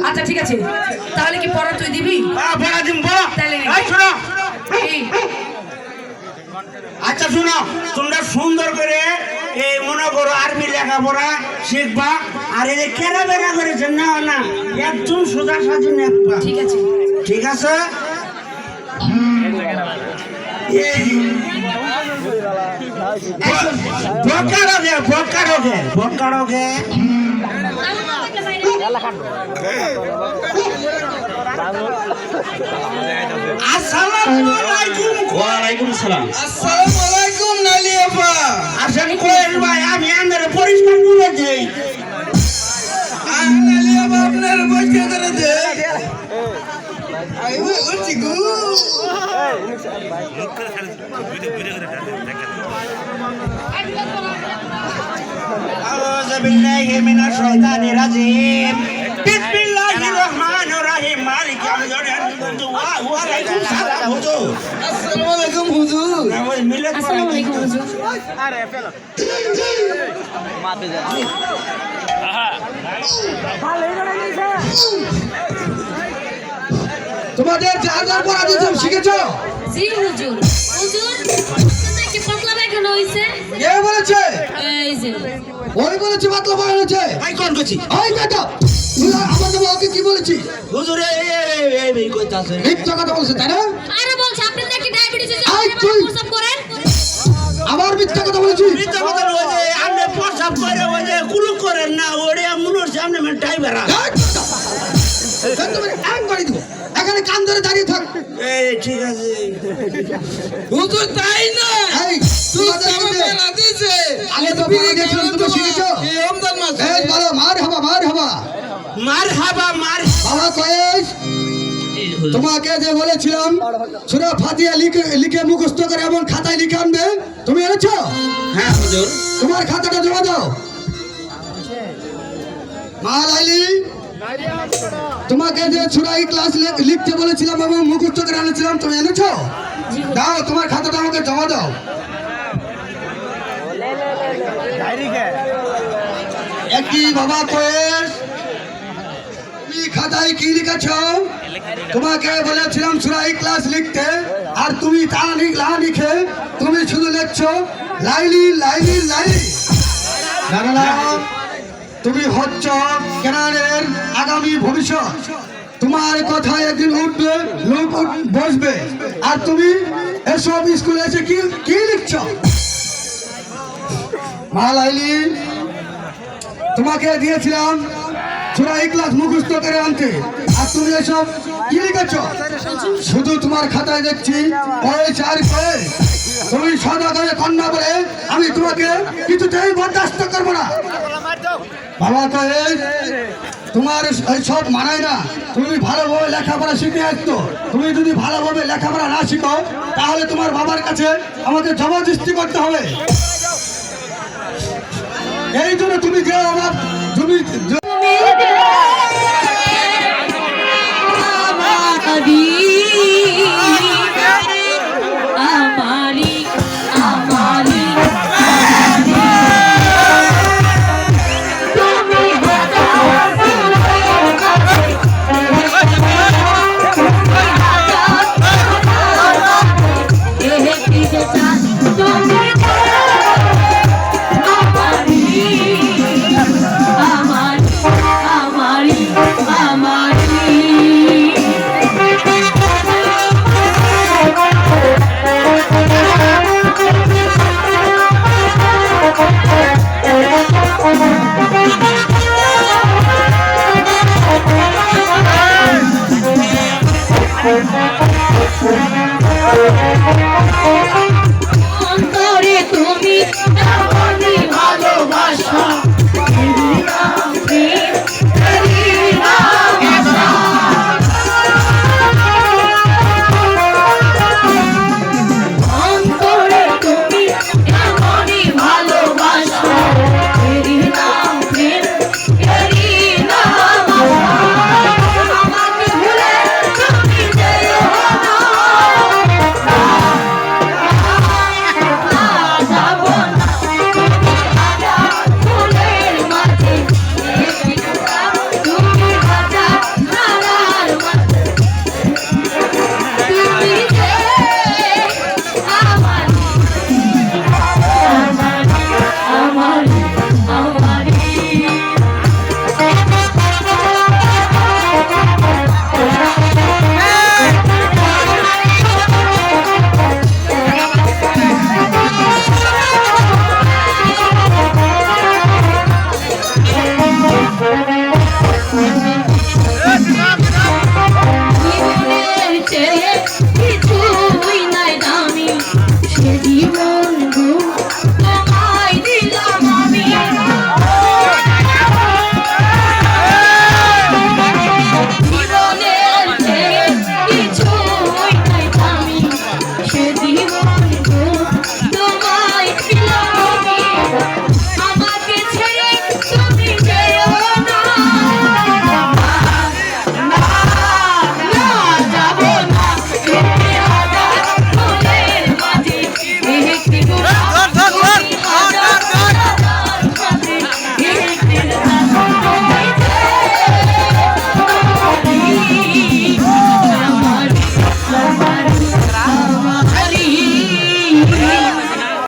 আচ্ছা ঠিক আছে, তাহলে কি পড়া তুই দিবি? পড়া দিম, বলো। তাহলে শোনো, এই আচ্ছা শোনো, তোমরা সুন্দর করে এই মনে করো আরবি লেখাপড়া শিখবা। আর এই যে কেনা বেনা করেছেন না না একদম সোজা সাজি নেবা। ঠিক আছে ঠিক আছে। বকারোগে আসসালামু আলাইকুম। ওয়ালাইকুম সালাম। আসসালামু আলাইকুম নালি আপা। আসেন কোয়েল ভাই, আমি আপনার পরিষ্কার করে দেই। নালি আপা আপনার পরিষ্কার করে দেই। আইবো উঠি গো। আউযু বিল্লাহি মিনাশ শাইতানির রাজিম। বিসমিল্লাহির রহমানির রহিম। মালিক ইয়াউমিদ্দিন। ওয়া আলাইকুম সালাম হুজুর। আসসালামু আলাইকুম হুজুর। আসসালামু আলাইকুম হুজুর। তোমাদের জায়গার পড়া দিতে শিখেছো? জি হুজুর। হুজুর কি পাতলা দেখানো হইছে? কে বলেছে? এই যে ওই বলেছে পাতলা পড়া হয়েছে। ভাই কোন কইছি? ওই কাটা। তুই আমাকে ওকে কি বলেছি? হুজুর এই কইতাছে। মিথ্যা কথা বলছে তাই না? আরে বলছ আপনি নাকি ডায়াবেটিস হইছে, আই আপনি তুই প্রসাব করেন? আবার মিথ্যা কথা বলেছিস? মিথ্যা কথা ওই যে আপনি প্রসাব করে ওই যে কুলু করেন না ওরে মনের সামনে মানে ড্রাইভার। তুমি এক বাড়ি দিব। এখানে কান ধরে দাঁড়িয়ে থাক। এই ঠিক আছে হুজুর, তাই না? এই তুই আমাকে না দিছে। আগে তো পড়া গেছিস, তুমি শিখেছো? এই রমজান মাস। এই বলো মারহাবা মারহাবা মারহাবা মার। বাবা কয়েস তোমাকে যে বলেছিলাম সূরা ফাতিহা লিখে মুখস্থ করে এমন খাতায় লিখে আনবে, তুমি এনেছো? হ্যাঁ হুজুর। তোমার খাতাটা জমা দাও। মা লাইলি, তোমাকে যে সূরা ইখলাস লিখতে বলেছিলাম এবং মুখস্থ করে আনেছিলাম, তুমি এনেছো? দাও তোমার খাতাটা আমাকে জমা দাও। একই বাবা কয়েস তুমি খাতায় কি লিখেছো? তোমাকে বলেছিলাম সূরা ইখলাস লিখতে, আর তুমি তা লিখে তুমি শুধু লিখছো লাইলি লাইলি লাইলি। না তুমি হচ্ছ কেনানের আগামী ভবিষ্যৎ। তোমার কথায় একদিন উঠবে, লোক বসবে, আর তুমি এসব স্কুলে এসে কি লিখছ? মা লাইলি, তোমাকে দিয়েছিলাম সূরা ইখলাস মুখস্থ করে আনতে, আর তুমি এসব কি লিখেছ? শুধু তোমার খাতায় দেখছি কয়েস আর কয়েস। তুমি সদাগরে কন্যা বলে আমি তোমাকে কিছুতেই বরদাস্ত করবো না। বাবা কয়েস, তোমার সব মানায় না। তুমি ভালোভাবে লেখাপড়া শিখে আসতো। তুমি যদি ভালোভাবে লেখাপড়া না শিখো তাহলে তোমার বাবার কাছে আমাকে জবরদস্তি করতে হবে। এই জন্য তুমি যে আমার তুমি Thank you.